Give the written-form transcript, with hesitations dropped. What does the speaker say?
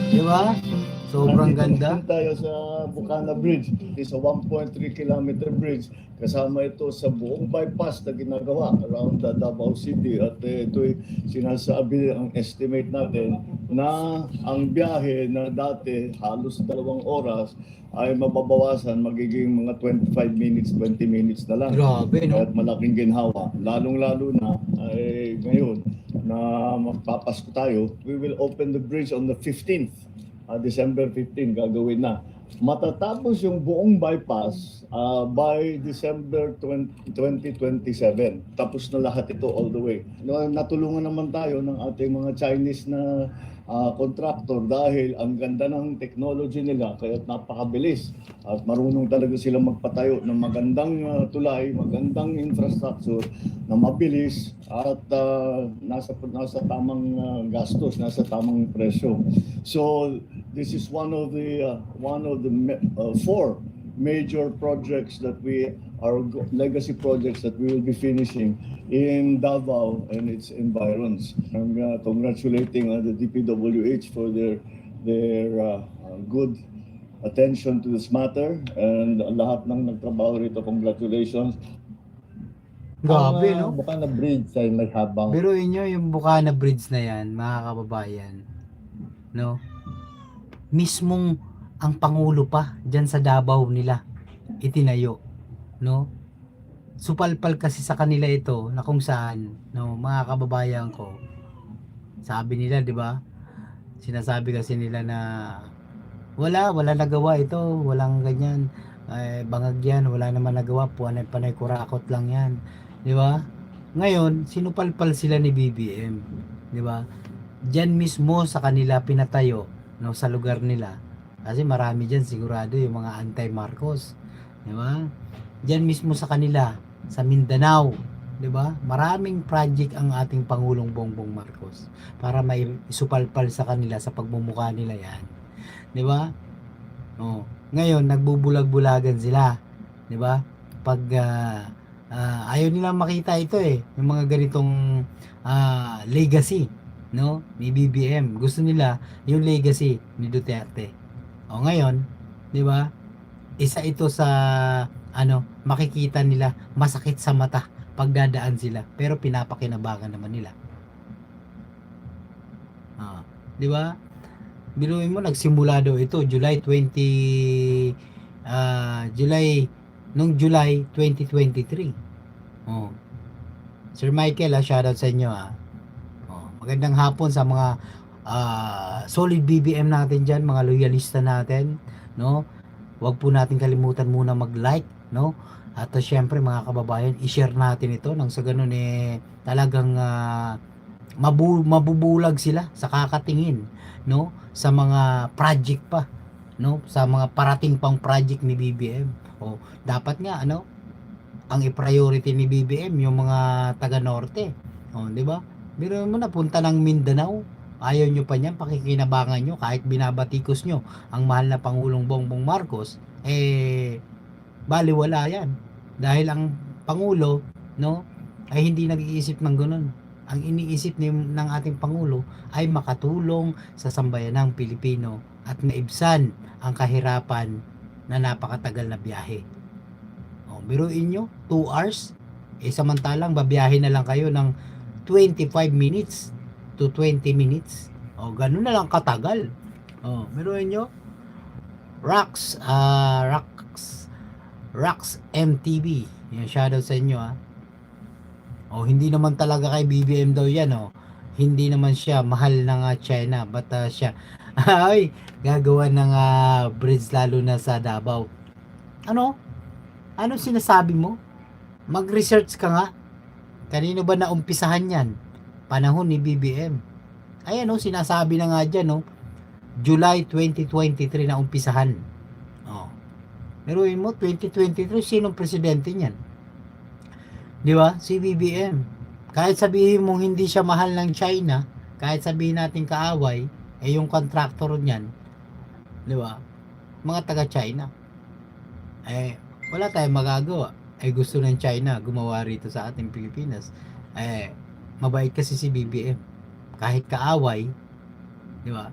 Di ba? Sobrang Nandito ganda. ngayon tayo sa Bukana Bridge. It's a 1.3 kilometer bridge. Kasama ito sa buong bypass na ginagawa around the Davao City. At ito'y sinasabi, ang estimate natin, na ang biyahe na dati halos 2 oras ay mababawasan, magiging mga 25 minutes, 20 minutes na lang. Grabe, no? At malaking ginhawa. Lalong-lalo na ay ngayon na magpapasko tayo, we will open the bridge on the 15th. December 15 gagawin na. Matatapos yung buong bypass by December 2027. Tapos na lahat ito all the way. Natulungan naman tayo ng ating mga Chinese na contractor dahil ang ganda ng technology nila kaya napakabilis at marunong talaga silang magpatayo ng magandang tulay, magandang infrastructure na mabilis at nasa tamang gastos, nasa tamang presyo. So this is one of the four major projects that we are legacy projects that we will be finishing in Davao and its environs. I'm congratulating the DPWH for their good attention to this matter, and lahat ng nagtrabaho rito, congratulations. Ang Grabe, no? Bukana Bridge ay may habang Biruin nyo yung Bukana Bridge na yan, mga kababayan. No? Mismong ang Pangulo pa dyan sa Davao nila itinayo. No? Supalpal kasi sa kanila ito na kung saan, no, mga kababayan ko, sabi nila, di ba? Sinasabi kasi nila na wala nagawa ito, walang ganyan. Bangag yan, wala naman nagawa, panay kurakot lang yan. Di ba? Ngayon, sinupalpal sila ni BBM. Di ba? Diyan mismo sa kanila pinatayo, no, sa lugar nila. Kasi marami diyan sigurado yung mga anti-Marcos. Di ba? Diyan mismo sa kanila, sa Mindanao. Di ba? Maraming project ang ating Pangulong Bongbong Marcos para may isupalpal sa kanila sa pagmumukha nila yan. Di ba? Oh, ngayon nagbubulag-bulagan sila. Di ba? Pag ayaw nilang makita ito yung mga ganitong legacy, no, ni BBM. Gusto nila yung legacy ni Duterte. O ngayon, 'di ba? Isa ito sa makikita nila masakit sa mata pagdadaan sila, pero pinapakinabangan naman nila. 'Di ba? Biruin mo, nagsimula daw ito July 20 July 2023. Oh. Sir Michael, shoutout sa inyo. Magandang hapon sa mga solid BBM natin dyan, mga loyalista natin, no? Huwag po natin kalimutan muna mag-like, no? At syempre mga kababayan, i-share natin ito nang sa ganun talagang mabubulag sila sa kakatingin, no? Sa mga project pa, no? Sa mga parating pang project ni BBM. Dapat nga ang i-priority ni BBM yung mga taga Norte. Di ba? Biro mo na punta ng Mindanao. Ayaw nyo pa niyan, pakikinabangan nyo kahit binabatikos nyo ang mahal na Pangulong Bongbong Marcos, baliwala yan. Dahil ang Pangulo, no, ay hindi nag-iisip ng ganun. Ang iniisip ng ating Pangulo ay makatulong sa sambayanang Pilipino at maibsan ang kahirapan na napakatagal na biyahe. Biruin nyo, 2 hours, samantalang babiyahe na lang kayo ng 25 minutes to 20 minutes. Ganun na lang katagal. Biruin nyo, Rocks MTV. Yung shoutout sa inyo. Hindi naman talaga kay BBM daw yan. Hindi naman siya mahal ng China, but siya ay gagawa ng bridge lalo na sa Davao. Ano sinasabi mo? Mag-research ka nga. Kanino ba naumpisahan yan? Panahon ni BBM. Ayan sinasabi na nga dyan July 2023 na umpisahan. Meron mo 2023, sinong presidente niyan? Di ba? Si BBM. Kahit sabihin mong hindi siya mahal ng China, kahit sabihin natin kaaway, yung contractor niyan, di ba? Mga taga China. Wala tayong magagawa. Gusto ng China gumawa rito sa ating Pilipinas. Mabait kasi si BBM. Kahit kaaway, di ba?